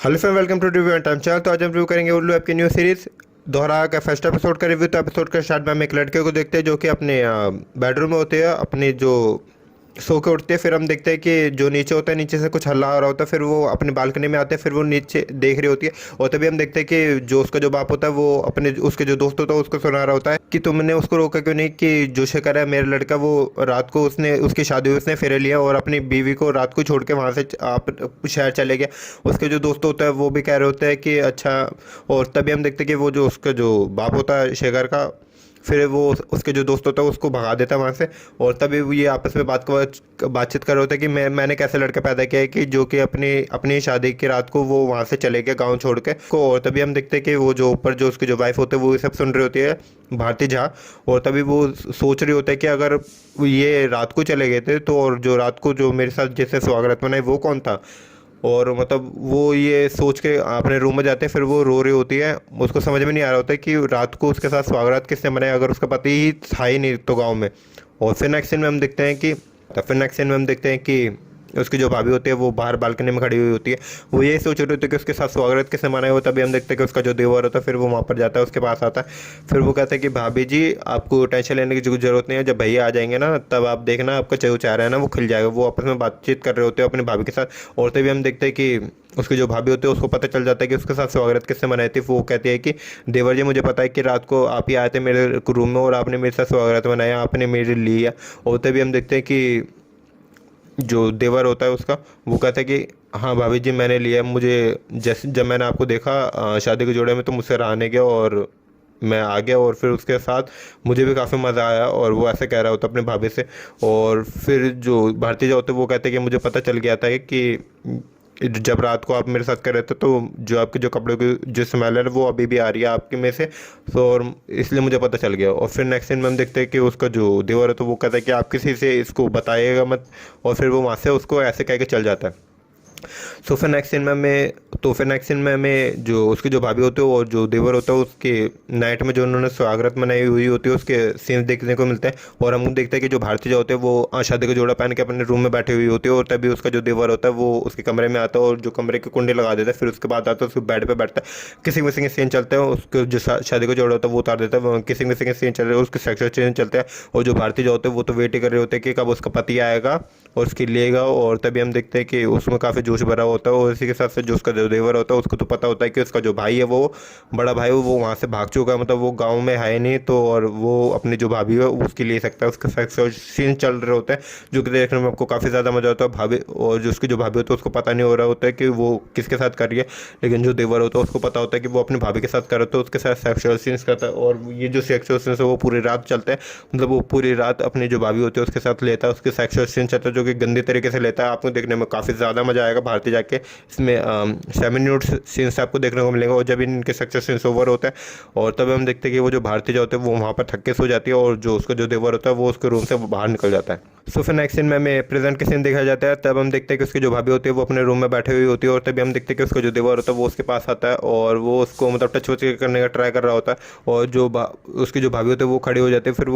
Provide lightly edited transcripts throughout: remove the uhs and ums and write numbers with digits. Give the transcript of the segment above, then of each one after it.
Hello friend, welcome to review and time channel. तो आज हम रिव्यू करेंगे उल्लू ऐप की न्यू सीरीज दोहरा का फर्स्ट एपिसोड का रिव्यू। तो एपिसोड के स्टार्ट में हम एक लड़के को देखते हैं जो कि अपने बेडरूम में होते हैं, अपनी जो सो के उठते हैं। फिर हम देखते हैं कि जो नीचे होता है, नीचे से कुछ हल्ला हो रहा होता है। फिर वो अपनी बालकनी में आते हैं, फिर वो नीचे देख रही होती है। और तभी हम देखते हैं कि जो उसका जो बाप होता है वो अपने उसके जो दोस्त होता है उसको सुना रहा होता है कि तुमने उसको रोका क्यों नहीं, कि जो शिकार है मेरा लड़का, वो रात को उसने उसकी शादी हुई, उसने फेरे लिया और अपनी बीवी को रात को छोड़ के वहाँ से आप शहर चले गया। उसके जो दोस्त होता है वो भी कह रहे होते हैं कि अच्छा। और तभी हम देखते हैं कि वो जो उसका जो बाप होता है शेखर का, फिर वो उसके जो दोस्त होता है उसको भगा देता है वहाँ से। और तभी वो ये आपस में बातचीत कर रहे होते हैं कि मैंने कैसे लड़का पैदा किया है कि जो कि अपनी अपनी शादी की रात को वो वहाँ से चले गए गांव छोड़ के को। और तभी हम देखते हैं कि वो जो ऊपर जो उसकी जो वाइफ होते हैं वो ये सब सुन रही होती है, भारती झा। और तभी वो सोच रही होता है कि अगर ये रात को चले गए थे तो, और जो रात को जो मेरे साथ जैसे स्वागत मनाए वो कौन था। और मतलब वो ये सोच के अपने रूम में जाते हैं। फिर वो रो रही होती है, उसको समझ में नहीं आ रहा होता है कि रात को उसके साथ स्वागत किसने मनाया अगर उसका पति ही था ही नहीं तो गाँव में। और फिर नेक्स्ट सीन में हम देखते हैं कि उसकी जो भाभी होती है वो बाहर बालकनी में खड़ी हुई होती है। वो यही सोच रही होती है कि उसके साथ स्वागत किसने मनाया हो। तभी हम देखते हैं कि उसका जो देवर होता है फिर वो वहाँ पर जाता है, उसके पास आता है। फिर वो कहता है कि भाभी जी आपको टेंशन लेने की जरूरत नहीं है, जब भैया आ जाएंगे ना तब आप देखना आपका जो चाह रहा है ना वो खिल जाएगा। वो आपस में बातचीत कर रहे होते हैं अपनी भाभी के साथ। और तभी हम देखते हैं कि उसकी जो भाभी होती है उसको पता चल जाता है कि उसके साथ स्वागत किसने मनाई थी। वो कहती है कि देवर जी मुझे पता है कि रात को आप ही आए थे मेरे रूम में और आपने मेरे साथ स्वागत मनाया, आपने मेरे लिया। और तभी हम देखते हैं कि जो देवर होता है उसका, वो कहता है कि हाँ भाभी जी मैंने लिया। मुझे जैसे जब मैंने आपको देखा शादी के जोड़े में तो मुझसे रहा नहीं गया और मैं आ गया। और फिर उसके साथ मुझे भी काफ़ी मज़ा आया। और वो ऐसे कह रहा होता अपने भाभी से। और फिर जो भारतीय होते हैं वो कहते हैं कि मुझे पता चल गया था कि जब रात को आप मेरे साथ कर रहे थे तो जो आपके जो कपड़ों की जो स्मेल है वो अभी भी आ रही है आपके में से। तो और इसलिए मुझे पता चल गया। और फिर नेक्स्ट सीन में हम देखते हैं कि उसका जो देवर है तो वो कहता है कि आप किसी से इसको बताइएगा मत। और फिर वो वहाँ से उसको ऐसे कह के चल जाता है। फिर नेक्स्ट सीन में हमें जो उसकी जो भाभी होती है और जो देवर होता है उसके नाइट में जो उन्होंने स्वागत मनाई हुई होती है उसके सीन्स देखने को मिलते हैं। और हम देखते हैं कि जो भारतीय होते हैं वो शादी का जोड़ा पहन के अपने रूम में बैठी हुई होती है। और तभी उसका जो देवर होता है वो उसके कमरे में आता है और जो कमरे की कुंडी लगा देता है। फिर उसके बाद आता है उसके बेड पर बैठता है, किसी किसी सीन चलते हैं, उसके जो शादी का जोड़ा होता है वो उतार देता है, किसी किसी सीन चल रहे हैं उसके सेक्सुअल सीन चलते हैं। और जो भारतीय जो होते हैं वो तो वेट ही कर रहे होते हैं कि कब उसका पति आएगा और उसकी लेगा। और तभी हम देखते हैं कि उसमें काफ़ी जोश भरा होता है। और इसी के साथ से जो उसका जो देवर होता है उसको तो पता होता है कि उसका जो भाई है वो बड़ा भाई वो वहाँ से भाग चुका है, मतलब वो गांव में है नहीं। तो और वो अपनी जो भाभी है उसकी ले सकता है। उसके सेक्सुअल सीन चल रहे होते हैं जो कि देखने में आपको काफ़ी ज़्यादा मजा आता है। भाभी और जो उसकी जो भाभी होती है उसको पता नहीं हो रहा होता है कि वो किसके साथ कर रही है। लेकिन जो देवर होता है उसको पता होता है कि वो अपनी भाभी के साथ कर रहा है तो उसके साथ सेक्सुअल सीन्स करता है। और ये जो सेक्सुअल सीन्स है वो पूरी रात चलते हैं, मतलब वो पूरी रात अपनी जो भाभी होती है उसके साथ लेता है, उसके सेक्सुअल सीन चलता है जो कि गंदे तरीके से लेता है। आपको देखने में काफ़ी ज़्यादा मजा आएगा भारतीय जाके। इसमें 7 मिनट सीन्स आपको देखने को मिलेगा। और जब इनके सेक्सुअल सीन्स ओवर होते हैं और तब हम देखते हैं कि वो जो भारतीय जो होते हैं वो वहाँ पर थक के सो जाती है और जो उसका जो देवर होता है वो उसके रूम से बाहर निकल जाता है। सो फिर नेक्स्ट सीन में हमें प्रेजेंट के सीन देखा जाता है। तब हम देखते हैं कि उसकी जो भाभी होती है वो अपने रूम में बैठे हुई होती है। और तभी हम देखते हैं कि उसका जो देवर होता है वो उसके पास आता है और वो उसको मतलब टच वच करने का ट्राई कर रहा होता है। और जो उसकी जो भाभी होती है वो खड़ी हो जाती है। फिर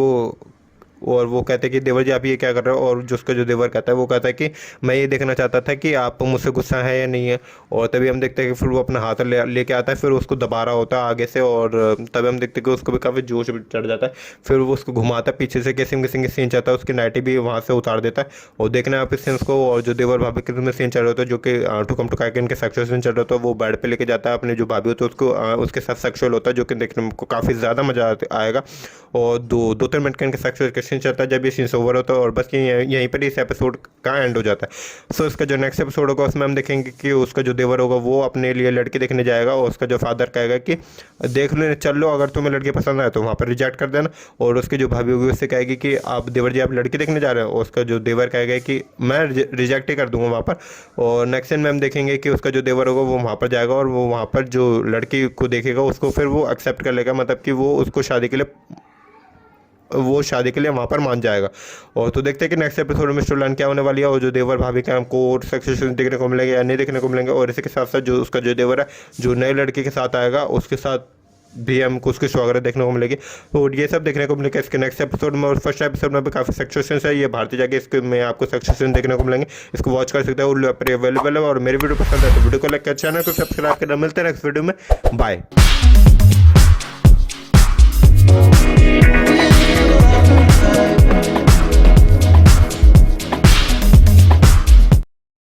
वो कहते हैं कि देवर जी आप ये क्या कर रहे हो। और जो उसका जो देवर कहता है वो कहता है कि मैं ये देखना चाहता था कि आप मुझसे गुस्सा है या नहीं है। और तभी हम देखते हैं कि फिर वो अपना हाथ लेके आता है, फिर उसको दबा रहा होता है आगे से। और तभी हम देखते हैं कि उसको भी काफ़ी जोश चढ़ जाता है। फिर वो उसको घुमाता है पीछे से, किसिंग किसिंग सीन चाहता है, उसकी नाइटी भी वहाँ से उतार देता है। और देखना है आप इस सीन्स को। और जो देवर भाभी के में सीन चल रहा होता है जो कि ठुकम ठुका के इनके सेक्सुअल सीन चल रहा होता है, वो बेड पर लेके जाता है अपनी जो भाभी होती है उसको, उसके साथ सेक्सुअल होता है जो कि देखने में काफ़ी ज़्यादा मजा आएगा। और 2-3 मिनट का इनका सेक्सुअल सीन चलता है जब ये सीन ओवर होता है और बस यहीं पर इस एपिसोड का एंड हो जाता है। सो इसका जो नेक्स्ट एपिसोड होगा उसमें हम देखेंगे कि उसका जो देवर होगा वो अपने लिए लड़की देखने जाएगा और उसका जो फादर कहेगा कि देख लो चल लो, अगर तुम्हें लड़की पसंद आए तो वहाँ पर रिजेक्ट कर देना। और उसकी जो भाभी होगी उससे कहेगी कि आप देवर जी आप लड़की देखने जा रहे हो। और उसका जो देवर कहेगा कि मैं रिजेक्ट ही कर दूंगा वहाँ पर। और नेक्स्ट सीन में हम देखेंगे कि उसका जो देवर होगा वो वहाँ पर जाएगा और वो वहाँ पर जो लड़की को देखेगा उसको फिर वो एक्सेप्ट कर लेगा, मतलब कि वो उसको शादी के लिए वहाँ पर मान जाएगा। और तो देखते हैं कि नेक्स्ट एपिसोड में स्टोरी लाइन क्या होने वाली है और जो देवर भाभी के हमको सक्सेस देखने को मिलेंगे या नहीं देखने को मिलेंगे। और इसी के साथ साथ जो उसका जो देवर है जो नए लड़के के साथ आएगा उसके साथ भी हमको उसकी स्वागत देखने को मिलेगी। और ये सब देखने को मिलेगा इसके नेक्स्ट एपिसोड में। और फर्स्ट एपिसोड में भी काफ़ी सक्सेशन है, ये भारतीय जाके इसके में आपको सक्सेशन देखने को मिलेंगे, इसको वॉच कर सकते हैं। और अवेलेबल है। और मेरी वीडियो पसंद है तो वीडियो को लाइक कर, चैनल को सब्सक्राइब करना। मिलते हैं नेक्स्ट वीडियो में, बाय।